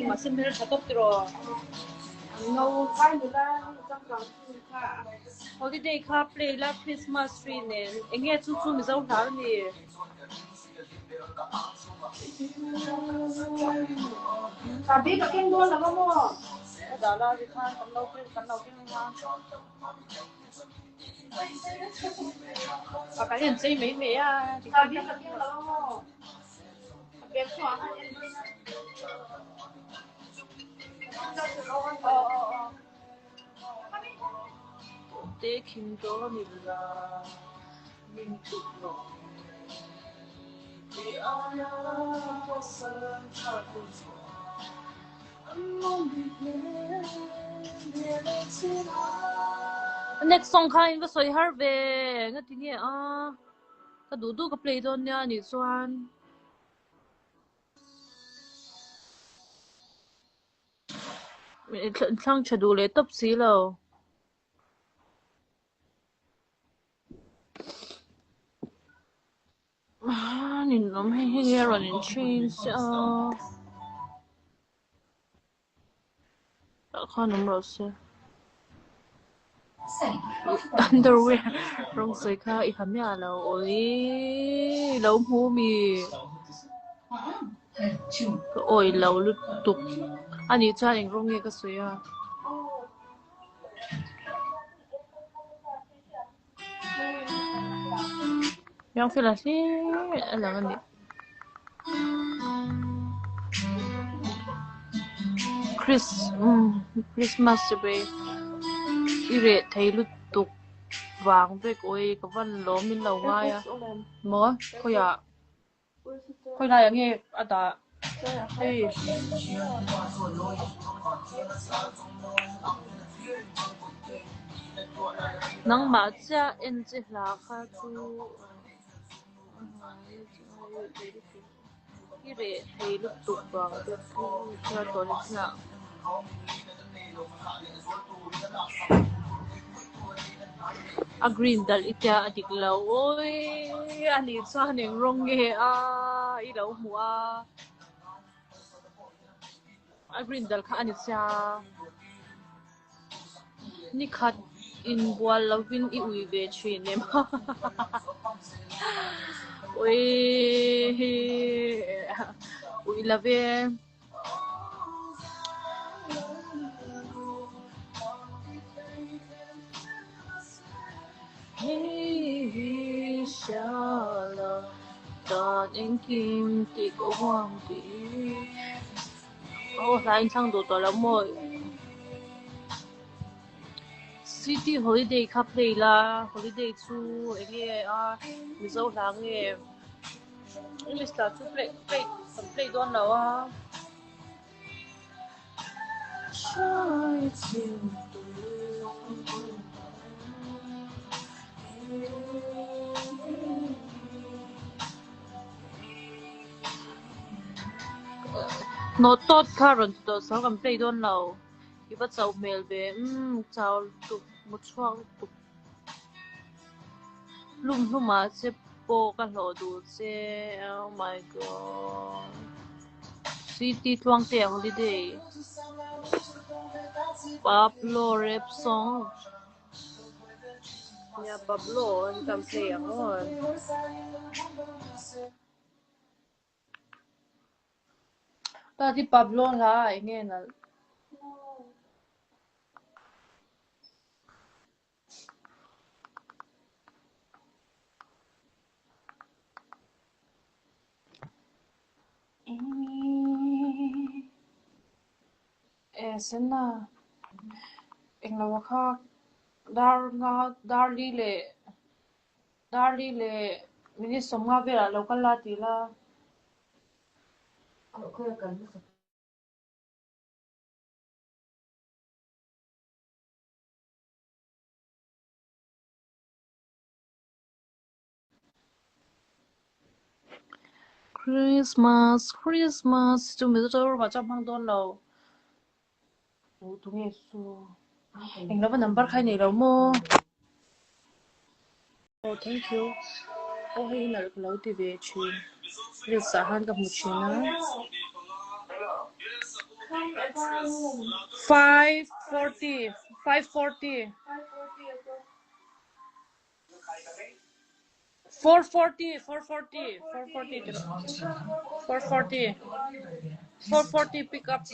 mà xin mình thật tốt rồi no holiday car play la Christmas tree nè anh nghe chú chú mình dâu tháo nè tapi pakai dua lah kamu đó là gì than cắn đầu cái ha và cái hình gì mấy à thì tapi pakai lah kamu pakai suara để kim đó mình là mình chụp nó next song khain va soi har ve nga tinge a ka du du ka play don nya ni chuan thlang chadu le top si lo nhìn nó hay hay rồi nhìn change con nằm rồi sao underwear rong sợi kha ít hàm nhà là ôi lâu hú mi ôi lâu lụt tục anh ấy cha anh rong nghe cái sợi à yang feel là thế là cái gì Christmas be ire thei lu tuk wang vek oi ka van lo min lo nga ya mo khoi la nge ada ei nang ma cha en chi la kha chu ire thei lu tuk wang vek cha to le na a green dal itia adik lo oi ani chuan eng rong nge a I lo hua a green dal kha ani cha ni khat in bual lovin I ui ve thin nem oi ui la ve hey shala ta anh kim thì có hoàng thì là anh sang đồ tỏ lắm rồi city holiday khắp đây là holiday chu anh nghe mình dâu láng nghe English là chu play đoan nào à nó tốt current đó sao cầm play đoan nào khi bắt đầu mail về chào tục một choang tục lum mà sẽ po cái lỗ đủ sẽ oh my god city tuang te holiday Pablo rap song nhà Pablo anh cầm play rồi ta thì Pablo là anh nghe là Senna anh là khác darli le mình sống nga về là local là tí là Christmas chúng mình rất là trong hàng đón lâu tụi nghe su anh nó vẫn nằm bắt khai này đâu mô oh thank you Oh, hey, na lo TV chin. Real sahan ka muchina. 540. 540. 440. 440. 440. 440. 440 pick up.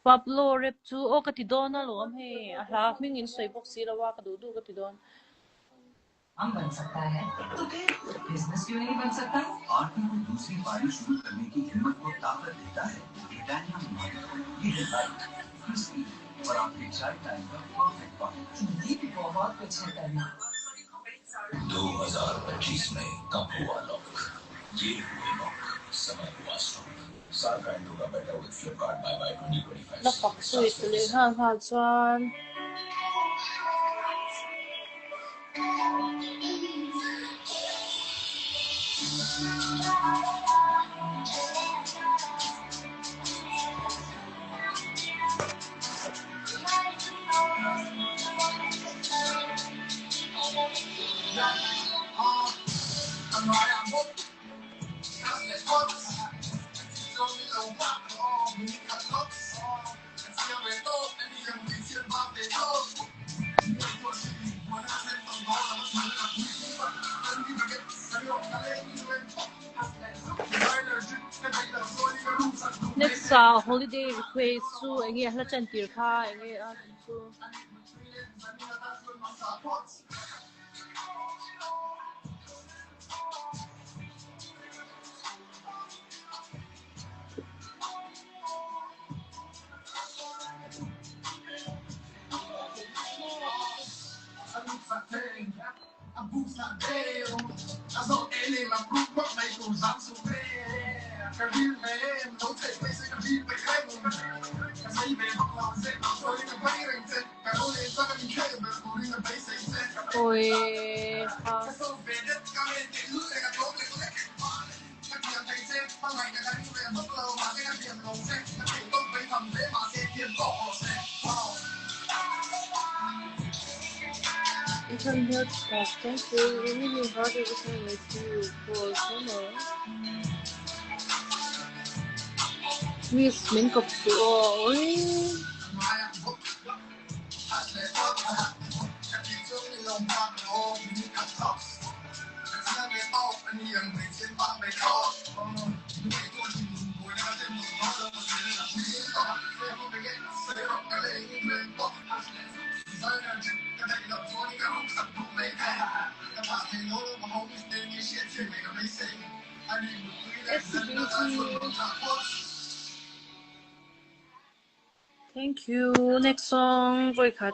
Pablo rep to o katidon na lo am he. Ahla ming in soy box sila wa kadudu katidon. हम बन सकता है तो फिर business क्यों नहीं बन सकता? आर्मी को दूसरी पारी शुरू करने की हिम्मत को ताकत देता है ब्रिटानिया ये है लाइट क्रिस्पी और आपके चाय टाइम का परफेक्ट पार्टनर ये भी बहुत कुछ है करना 2025 में कब हुआ लॉक ये हुए लॉक समय हुआ स्ट्रॉक साल का एंड होगा better with Flipkart by 2025 Na paksui tuli han ha chuan. Next holiday request su engi hla chan tir kha engi a su. Oi ha. You can hear stuff. Thank you. Really hard everything with you for summer. Miss Min Cop su oi. Thank you. Next song, boycott.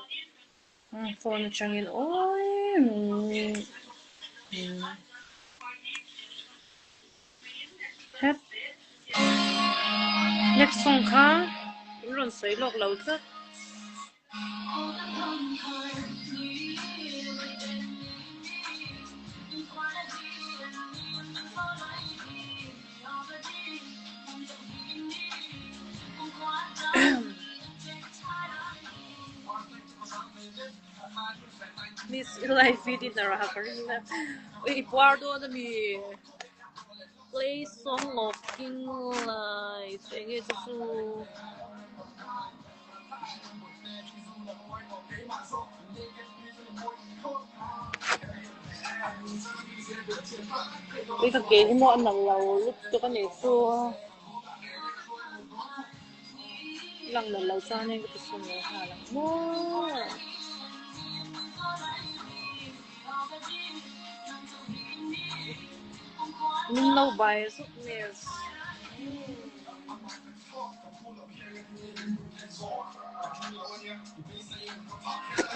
Phone changin. Oi. Hết. Next song ka. Ron soi lok lau tsa. Miss life din na raha karina. Oi Eduardo na mi play song of King Life. Enge su. Oi ka ke mo an nang lau lut to ka ne su. Lang na lau sa ne ka su ne ha lang mo. Min lau bai su miss.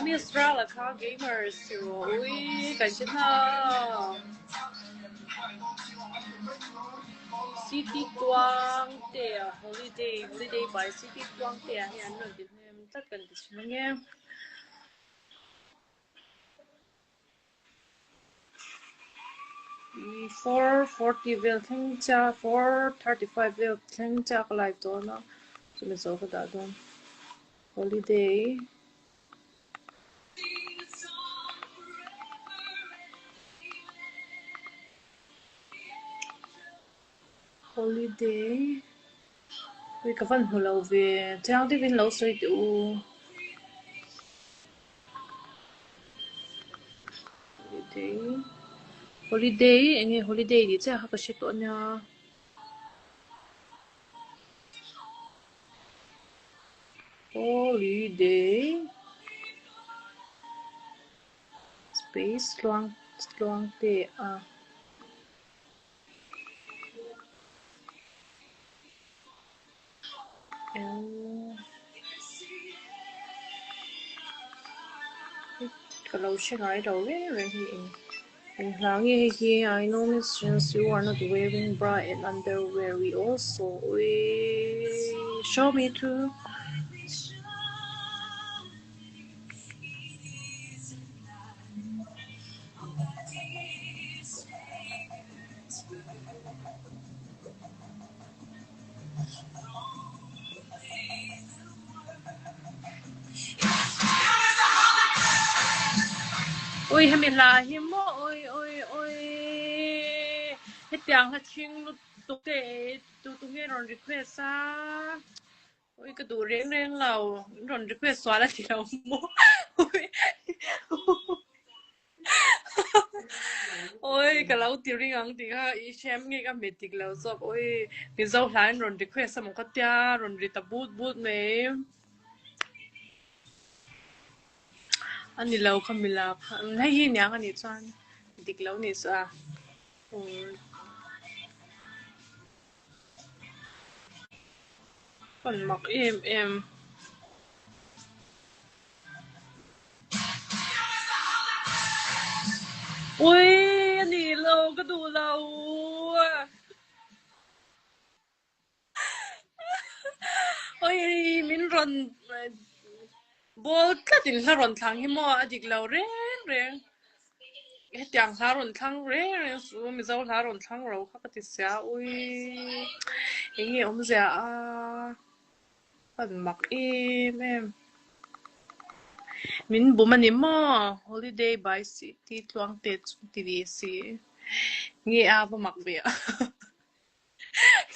Miss Rala ka gamers su. Ui, kansin na. City Tuang Te holiday by City Tuang Te yan no din tất cần thì chúng nghe. We 440 will think cha 435 will think cha live to no. So mình số cái đó holiday. holiday vì các bạn hồ lâu về trang thì bên lâu sôi tụ holiday holiday anh nghe holiday thì chắc có sẽ tốt nha holiday space loang tê à cái lâu sẽ ngay đầu về thì in Hlangi here, I know Miss Jenz, you are not wearing bra and underwear. We show me too. Ôi hay mình là hiếm mô ôi hết tiếng hết chinh lúc tụi nghe rồi request á ôi cái tụi riêng lầu rồi request xóa là chỉ đâu mô ôi cái lâu tiêu riêng ăn thì ha ý xem nghe cái mệt thì lâu rồi ôi mình giàu lại rồi request một cái tia rồi đi tập bút mấy anh đi lâu không mình là lấy gì nhá anh đi chọn đi lâu đi sao còn mặc em ui anh đi lâu cái đủ lâu ôi mình run bố cái tin là run thang hi mo adik lâu reng hết tiếng là run thang reng số mình giàu là run thang rồi khác cái gì ui anh nghe ông già còn mặc em mình bố mình mà holiday by city tuang tết TVC nghe bố mặc bia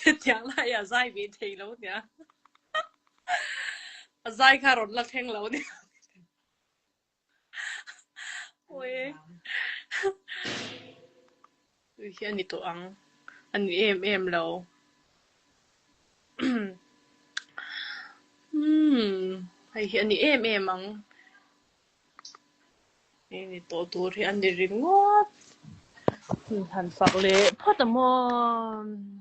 tiếng là ya zai bị thấy lâu nhá zai khá rồi là thèn lâu nhá ôi anh đi tổ ăn anh em lâu hay anh em ăn anh đi tổ tour thì anh đi ring ngót hành phật lệ phát tầm mòn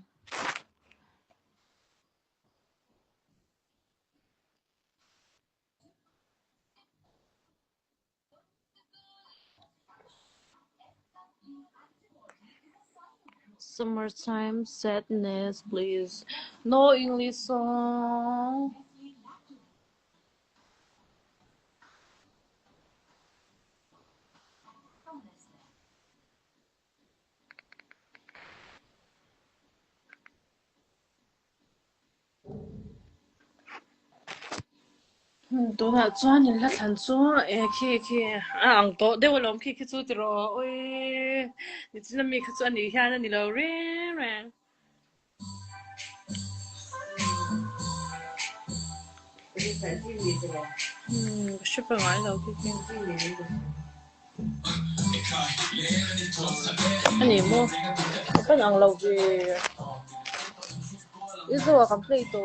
summertime sadness please no English song tôi là cho nên là thành số khi ăn to để vào lòng khi số thì rồi ôi你知道没？可是你看那你老人是本来老天天那你么？我本来老的，一直我刚play到。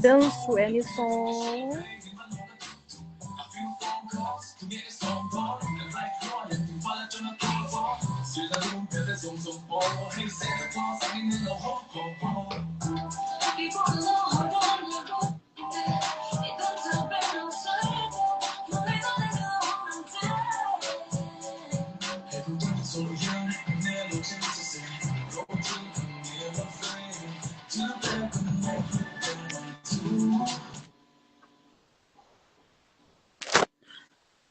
Dance to any song.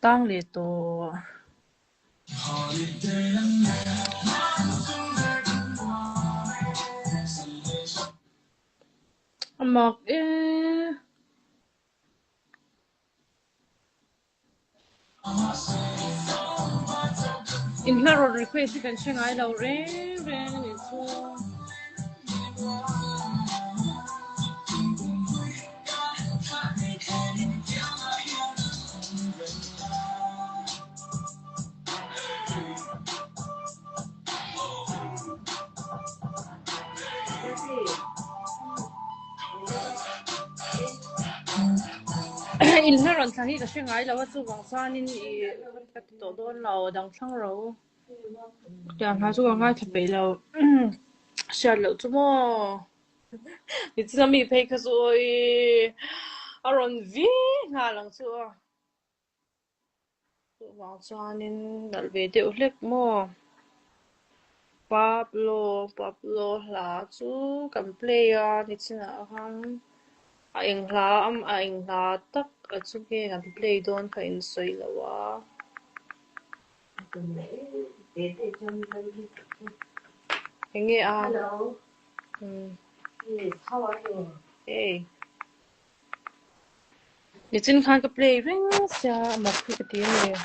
Tang le to mặc in la ron request kan shangai lo re ni chu in la ron thang hi ka shangai lo chu wang san in I ka to don lo dang thang ro tiang ha chu ngai thap pe lo sha lo chu mo 你知道米配可是我阿伦 V 那冷说，网上人那边的那么 Pablo 啦，就咁 play 啊，你知道行啊赢啦，啊赢啦，得啊，就嘅咁 play 多佢唔水啦哇，應該啊， Hello. 嗯， Yes. How are you? 誒，你真看個 play 咩事啊？冇佢個點嘅，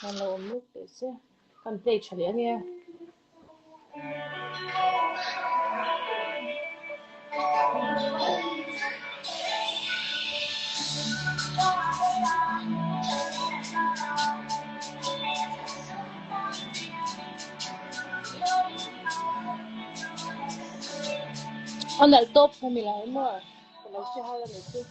我老唔得先，咁 play 出嚟嘅。On a le top pour Milan et moi. On a aussi hâte à mettre.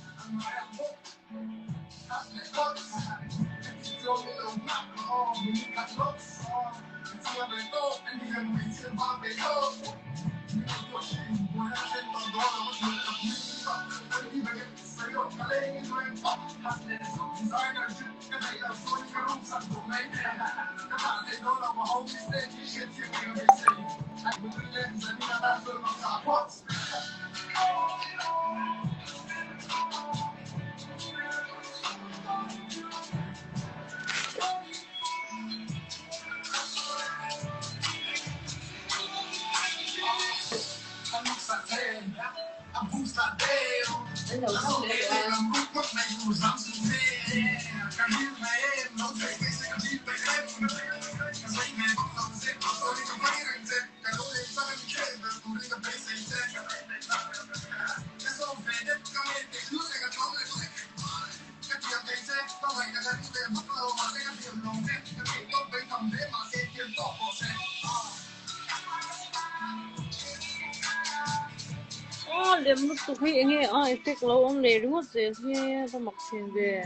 Liam mất tụi khi nghe ai thích lâu ông này đúng không chị nghe tao mặc xin về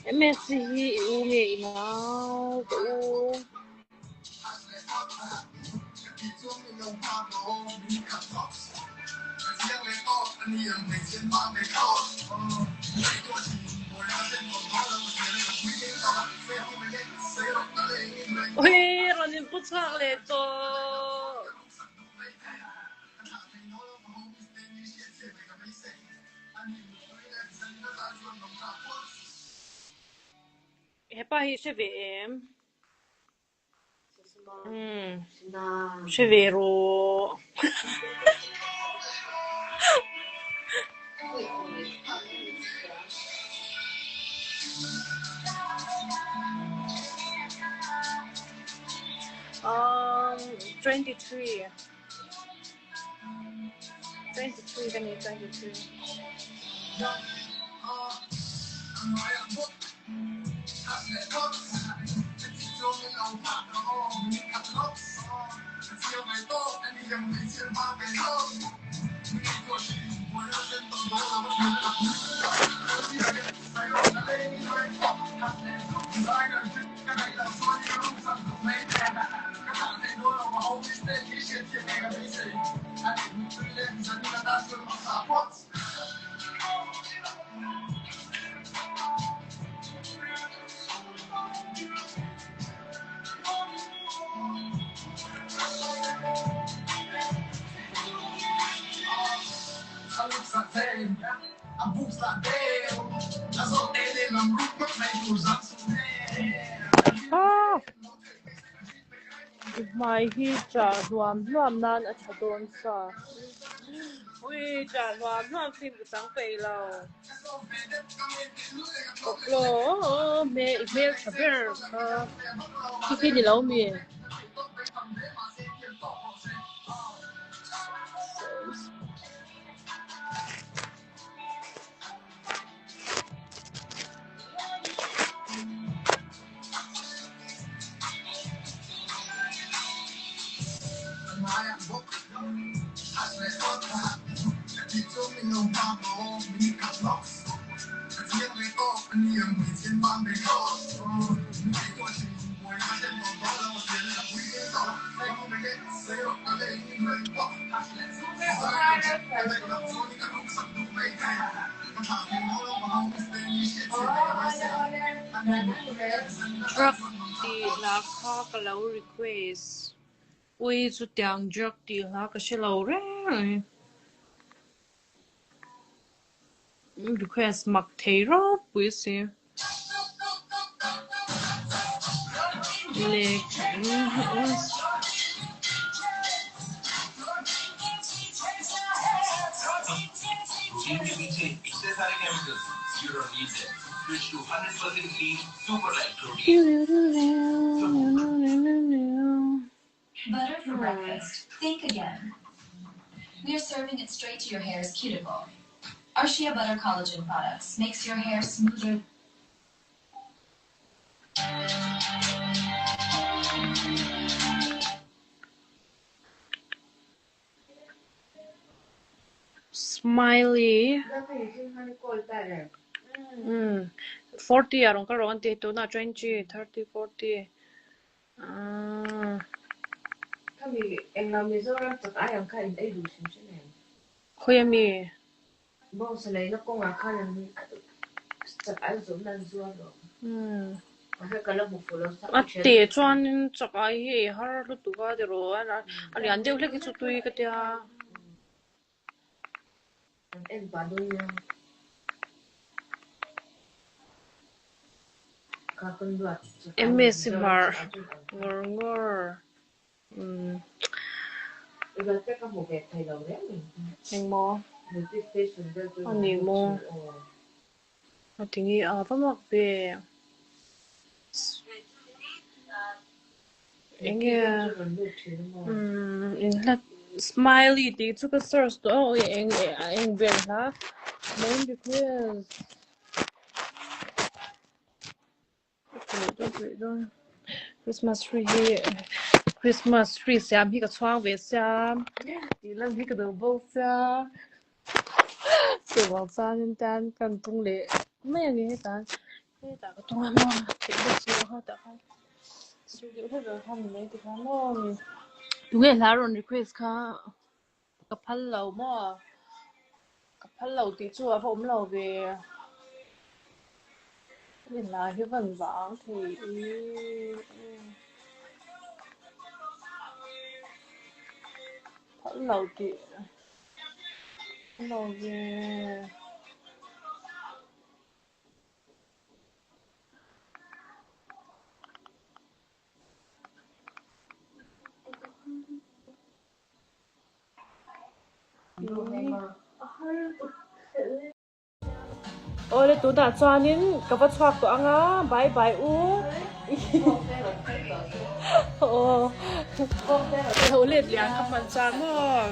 em Messi u nghe nào tụ ôi rồi nên bút sang lên cho Hpa hi she ve em she ve ro um 23 cái này 23 mai hi cha nuam nan a thadon sa ui cha nuam phim của sáng về lâu lo me chaber khi đi lâu mi truck đi là kho cái lâu request ui chú tiếng truck đi là cái xe lâu rồi request mặc thấy rồi bữa xưa lệ इनके पीछे इतने सारे chemicals you don't need them. Switch to 100% clean super light protein. Butter for breakfast. Think again. We are serving it straight to your hair's cuticle. Our shea butter collagen products makes your hair smoother. Smiley 40 아롱 가롱 안테 또나 20 30 40 Kami em làm gì rồi tất cả em khai ấy đủ xin xin em 호야미 bao giờ lấy nó công ăn khai em tất cả giống nan rồi hay cái là một phụ nữ 아때 좋아하는 저가이 하루로 누가 되로 아니 안 되고 이렇게 또 이거야 em bà đôi nhau các con vật Hmar ngor 이거 때가 뭐게 thay đầu đấy mình 뭐 notification 아니 뭐 어떻게 아바막베 이게 인라 smiley đi cho cái source đó anh về hả main request rồi Christmas tree xem hi cái choang về xem đi làm hi cái đồ bông xem sự bảo sao nên tan cần tung lệ mấy người hết tan hết ta cái tung mà thì được sự hết ta không sự điều hết rồi không lấy thì không lo đúng là rồi request cả cái phật lâu mà cái phật lâu thì chưa phom lâu về nên là cái phần vắng thì phật lâu thì lâu về ôi tụi đã cho nên cái vật choạc của anh á bye bye u ồ ồ liệt liang các bạn chán mà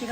thì